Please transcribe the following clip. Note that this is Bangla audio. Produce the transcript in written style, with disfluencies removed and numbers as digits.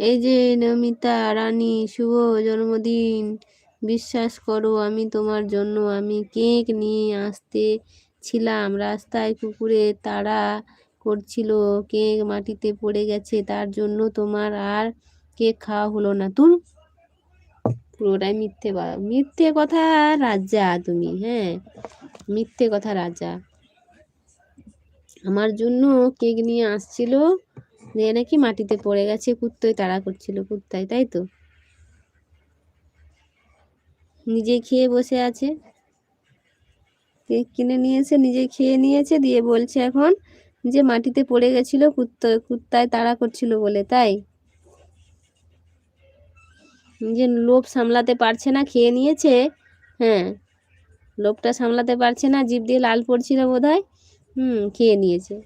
এই যে নমিতা রানী, শুভ জন্মদিন। বিশ্বাস করো আমি তোমার জন্য আমি কেক নিয়ে আসতে ছিলাম, রাস্তায় কুকুরে তাড়া করছিল, কেক মাটিতে পড়ে গেছে, তার জন্য তোমার আর কেক খাওয়া হলো না। তুমি পুরোটাই মিথ্যে মিথ্যে কথা রাজা তুমি, হ্যাঁ মিথ্যে কথা রাজা। আমার জন্য কেক নিয়ে আসছিল, দিয়ে নাকি মাটিতে পড়ে গেছে, কুত্তোয় তাড়া করছিল, কুত্তায়, তাই তো? নিজে খেয়ে বসে আছে, কেক কিনে নিয়েছে, নিজে খেয়ে নিয়েছে, দিয়ে বলছে এখন যে মাটিতে পড়ে গেছিল, কুত্তায় তাড়া করছিল বলে, তাই? নিজে লোভ সামলাতে পারছে না, খেয়ে নিয়েছে। হ্যাঁ, লোভটা সামলাতে পারছে না, জিভ দিয়ে লাল পড়ছিল বোধহয়, খেয়ে নিয়েছে।